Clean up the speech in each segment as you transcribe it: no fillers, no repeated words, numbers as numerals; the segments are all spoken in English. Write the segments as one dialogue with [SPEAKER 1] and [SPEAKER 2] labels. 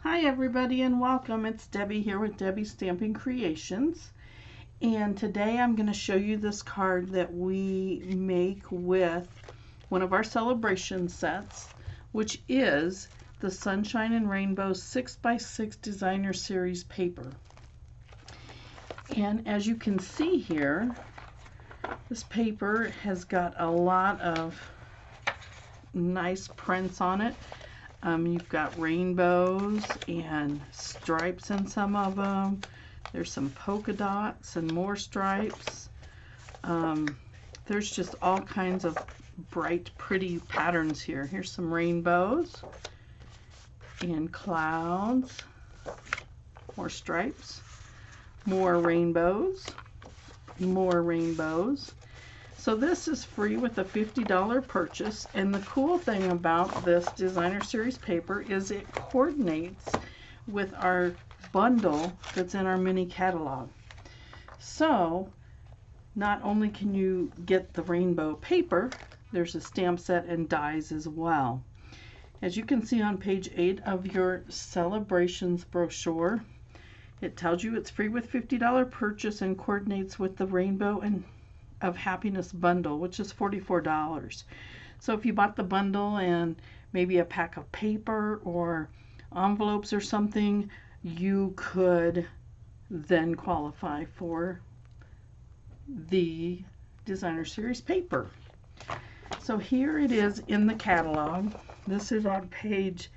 [SPEAKER 1] Hi everybody and welcome. It's Debbie here with Debbie Stamping Creations, and today I'm going to show you this card that we make with one of our celebration sets, which is the Sunshine and Rainbow 6x6 Designer Series paper. And as you can see here, this paper has got a lot of nice prints on it. You've got rainbows and stripes in some of them. There's some polka dots and more stripes. There's just all kinds of bright, pretty patterns here. Here's some rainbows and clouds, more stripes, more rainbows, more rainbows. So this is free with a $50 purchase, and the cool thing about this Designer Series paper is it coordinates with our bundle that's in our mini catalog. So not only can you get the rainbow paper, there's a stamp set and dies as well. As you can see on page 8 of your Celebrations brochure, it tells you it's free with $50 purchase and coordinates with the Rainbow and of Happiness bundle, which is $44. So if you bought the bundle and maybe a pack of paper or envelopes or something, you could then qualify for the Designer Series paper. So here it is in the catalog. This is on page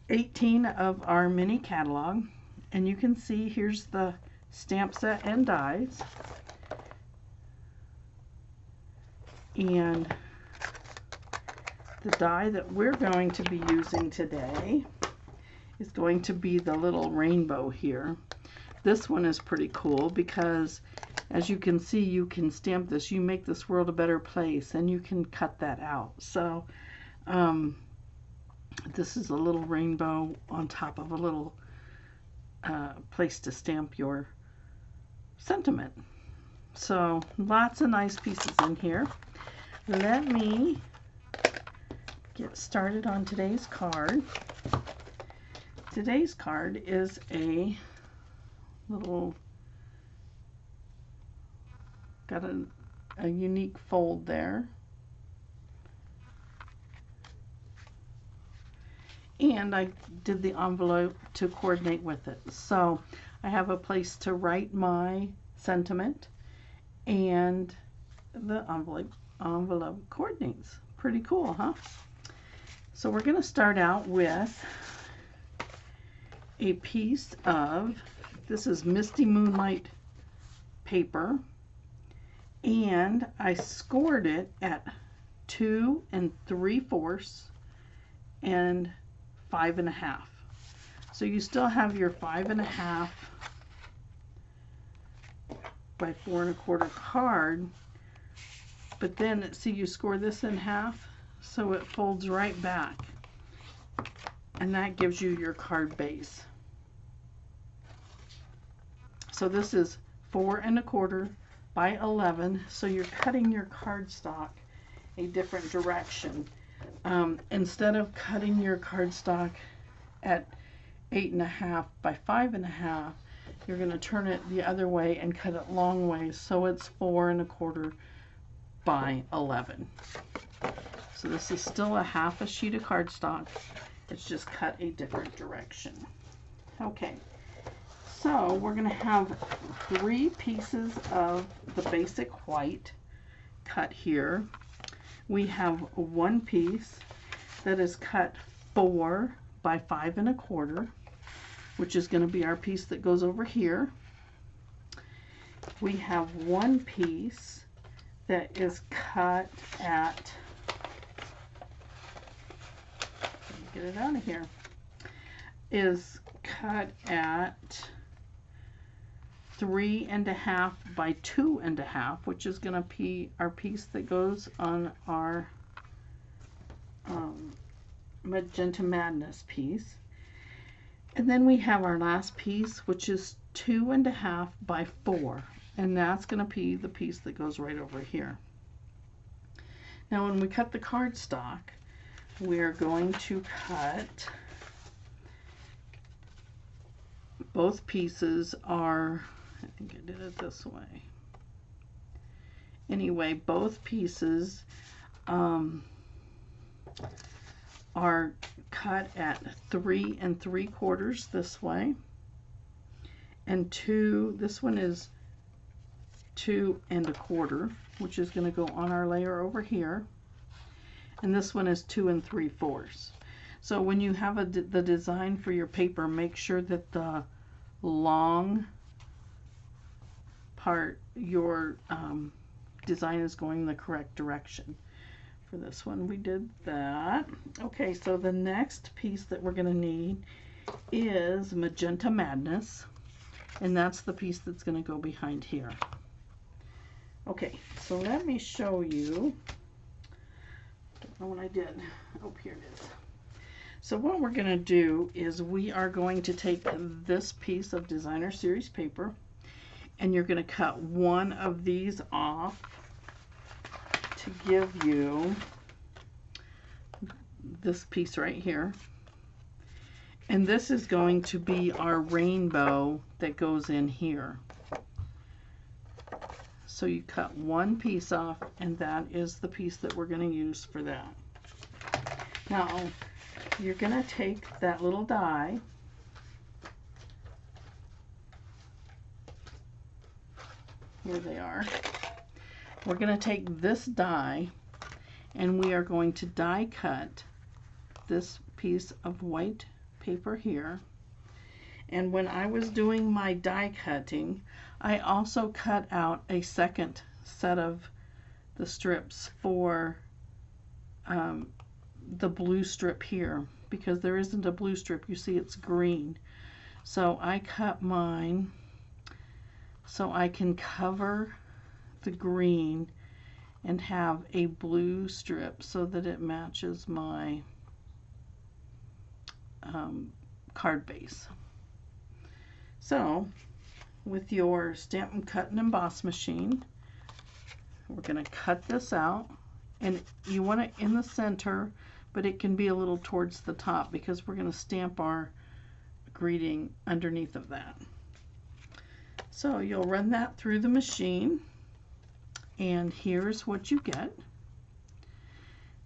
[SPEAKER 1] 18 of our mini catalog, and you can see here's the stamp set and dies. And the die that we're going to be using today is going to be the little rainbow here. This one is pretty cool because, as you can see, you can stamp this. You make this world a better place, and you can cut that out. So this is a little rainbow on top of a little place to stamp your sentiment. So lots of nice pieces in here. Let me get started on today's card. Today's card is a little, got a unique fold there. And I did the envelope to coordinate with it. So I have a place to write my sentiment, and the envelope coordinates. Pretty cool, huh? So we're going to start out with a piece of, this is Misty Moonlight paper, and I scored it at 2 3/4 and 5 1/2. So you still have your 5 1/2 by 4 1/4 card, but then see, you score this in half, so it folds right back, and that gives you your card base. So this is 4 1/4 by 11, so you're cutting your cardstock a different direction. Instead of cutting your cardstock at 8 1/2 by 5 1/2, you're going to turn it the other way and cut it long ways, so it's 4 1/4 by 11. So this is still a half a sheet of cardstock. It's just cut a different direction. Okay, so we're going to have 3 pieces of the basic white cut here. We have one piece that is cut 4 by 5 1/4, which is going to be our piece that goes over here. We have one piece that is cut at, let me get it out of here, is cut at 3 1/2 by 2 1/2, which is going to be our piece that goes on our Magenta Madness piece. And then we have our last piece, which is 2 1/2 by 4, and that's going to be the piece that goes right over here. Now when we cut the cardstock, we're going to cut both pieces are, I think I did it this way. Anyway, both pieces are cut at 3 3/4 this way, and this one is 2 1/4, which is going to go on our layer over here, and this one is 2 3/4. So when you have the design for your paper, make sure that the long part, your design is going the correct direction. For this one we did that. Okay, so the next piece that we're going to need is Magenta Madness, and that's the piece that's going to go behind here. Okay, so let me show you. Don't know what I did. Oh, here it is. So what we're going to do is we are going to take this piece of Designer Series paper, and you're going to cut one of these off to give you this piece right here. And this is going to be our rainbow that goes in here. So you cut one piece off, and that is the piece that we're going to use for that. Now, you're going to take that little die, here they are. We're going to take this die, and we are going to die cut this piece of white paper here. And when I was doing my die cutting, I also cut out a second set of the strips for the blue strip here, because there isn't a blue strip. You see it's green. So I cut mine so I can cover the green and have a blue strip so that it matches my card base. So with your Stampin' Cut and Emboss machine, we're going to cut this out, and you want it in the center, but it can be a little towards the top because we're going to stamp our greeting underneath of that. So you'll run that through the machine, and here's what you get.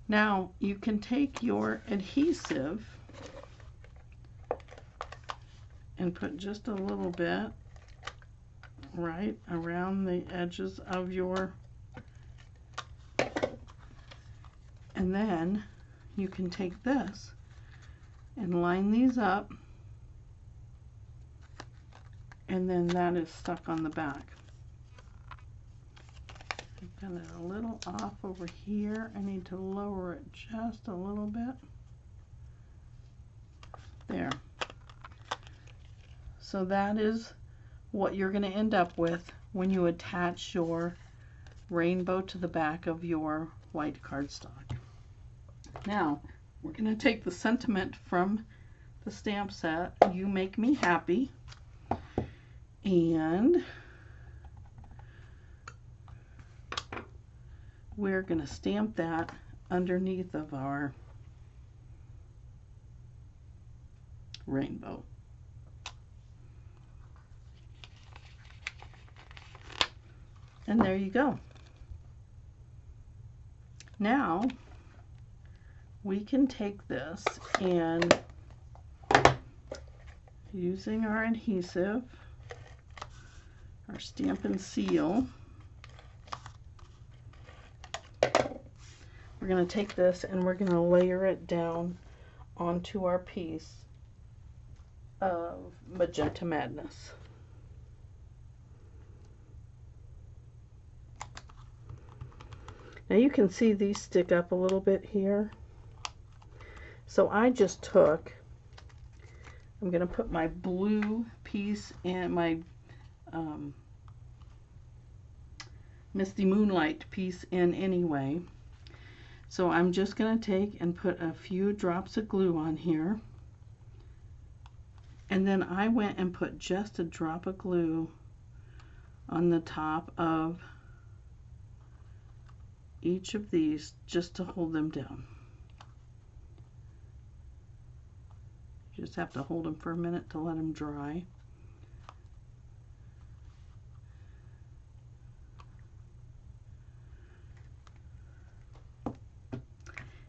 [SPEAKER 1] Now you can take your adhesive and put just a little bit right around the edges of your, and then you can take this and line these up, and then that is stuck on the back. I've got it a little off over here. I need to lower it just a little bit. There. So that is what you're going to end up with when you attach your rainbow to the back of your white cardstock. Now, we're going to take the sentiment from the stamp set, You Make Me Happy, and we're going to stamp that underneath of our rainbow. And there you go. Now we can take this and, using our adhesive, our Stampin' Seal, we're going to take this and we're going to layer it down onto our piece of Magenta Madness. Now you can see these stick up a little bit here. So I just took, I'm going to put my blue piece and my Misty Moonlight piece in anyway. So I'm just going to take and put a few drops of glue on here. And then I went and put just a drop of glue on the top of each of these just to hold them down. You just have to hold them for a minute to let them dry.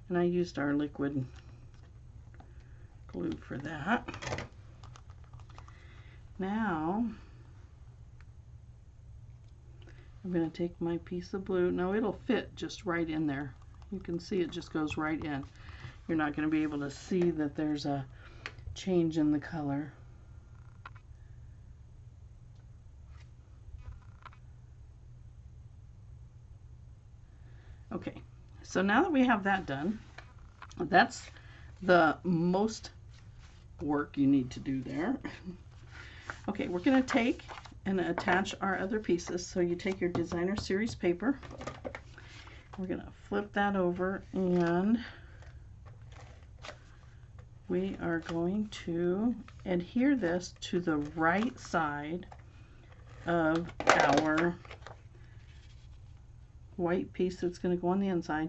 [SPEAKER 1] And I used our liquid glue for that. Now I'm going to take my piece of blue. Now it'll fit just right in there. You can see it just goes right in. You're not going to be able to see that there's a change in the color. Okay, so now that we have that done, that's the most work you need to do there. Okay, we're going to take and attach our other pieces. So you take your designer series paper, we're going to flip that over, and we are going to adhere this to the right side of our white piece that's going to go on the inside.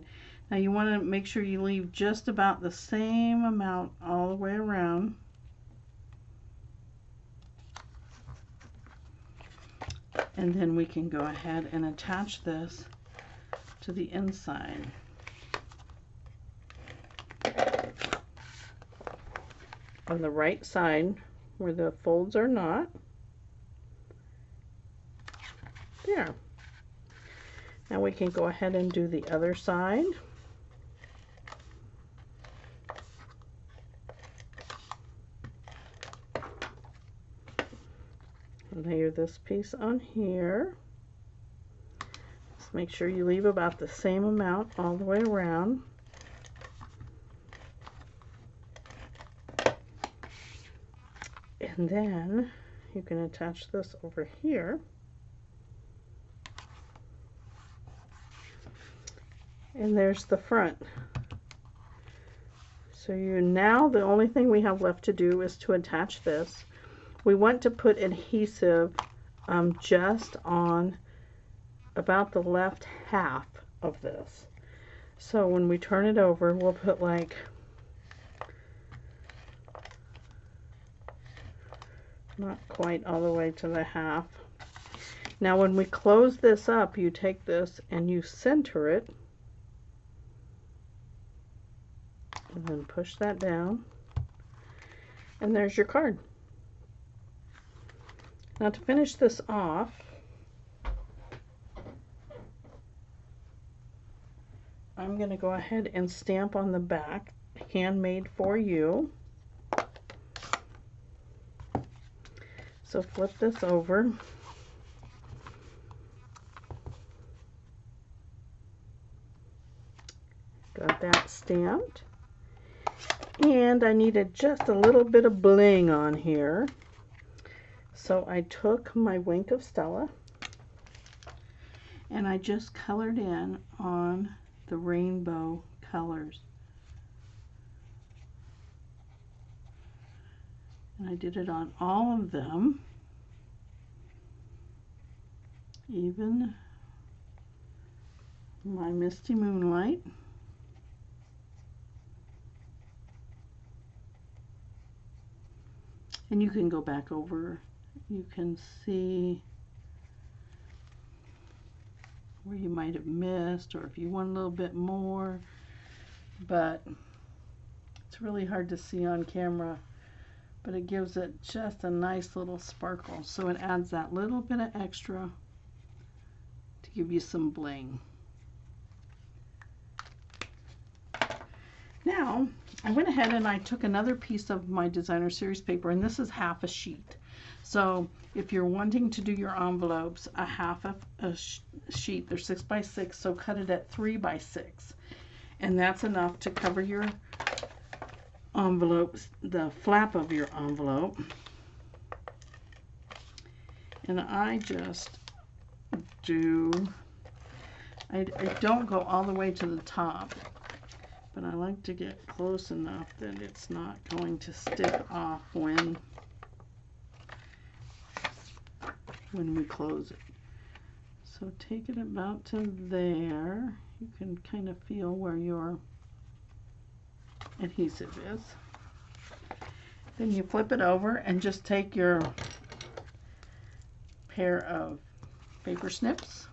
[SPEAKER 1] Now you want to make sure you leave just about the same amount all the way around. And then we can go ahead and attach this to the inside. On the right side where the folds are not. There. Now we can go ahead and do the other side. Layer this piece on here. Just make sure you leave about the same amount all the way around. And then you can attach this over here. And there's the front. So now the only thing we have left to do is to attach this. We want to put adhesive just on about the left half of this. So when we turn it over, we'll put like not quite all the way to the half. Now when we close this up, you take this and you center it and then push that down, and there's your card. Now to finish this off, I'm going to go ahead and stamp on the back, handmade for you. So flip this over. Got that stamped. And I needed just a little bit of bling on here. So I took my Wink of Stella and I just colored in on the rainbow colors. And I did it on all of them, even my Misty Moonlight. And you can go back over, you can see where you might have missed, or if you want a little bit more, but it's really hard to see on camera, but it gives it just a nice little sparkle. So it adds that little bit of extra to give you some bling. Now, I went ahead and I took another piece of my designer series paper, and this is half a sheet. So if you're wanting to do your envelopes, a half of a sheet, they're 6 by 6, so cut it at 3 by 6. And that's enough to cover your envelopes, the flap of your envelope. And I just do, I don't go all the way to the top, but I like to get close enough that it's not going to stick off when we close it. So take it about to there. You can kind of feel where your adhesive is. Then you flip it over and just take your pair of paper snips.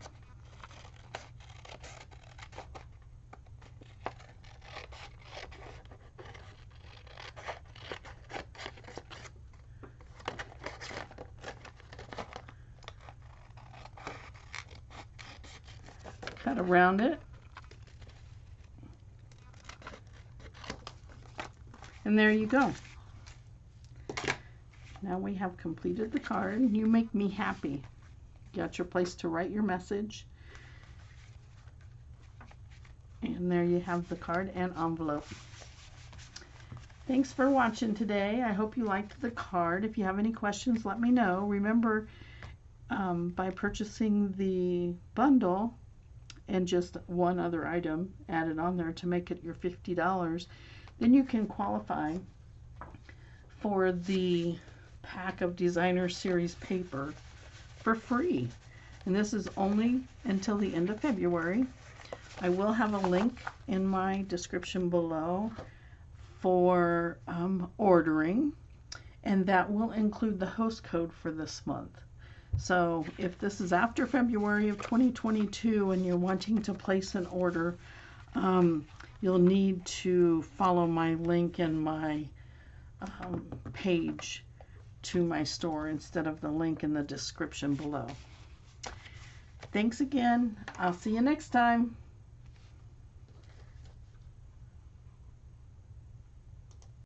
[SPEAKER 1] that around it. And there you go. Now we have completed the card. You make me happy. Got your place to write your message. And there you have the card and envelope. Thanks for watching today. I hope you liked the card. If you have any questions, let me know. Remember, by purchasing the bundle and just one other item added on there to make it your $50, then you can qualify for the pack of designer series paper for free. And this is only until the end of February. I will have a link in my description below for ordering, and that will include the host code for this month. So if this is after February of 2022 and you're wanting to place an order, you'll need to follow my link in my page to my store instead of the link in the description below. Thanks again. I'll see you next time.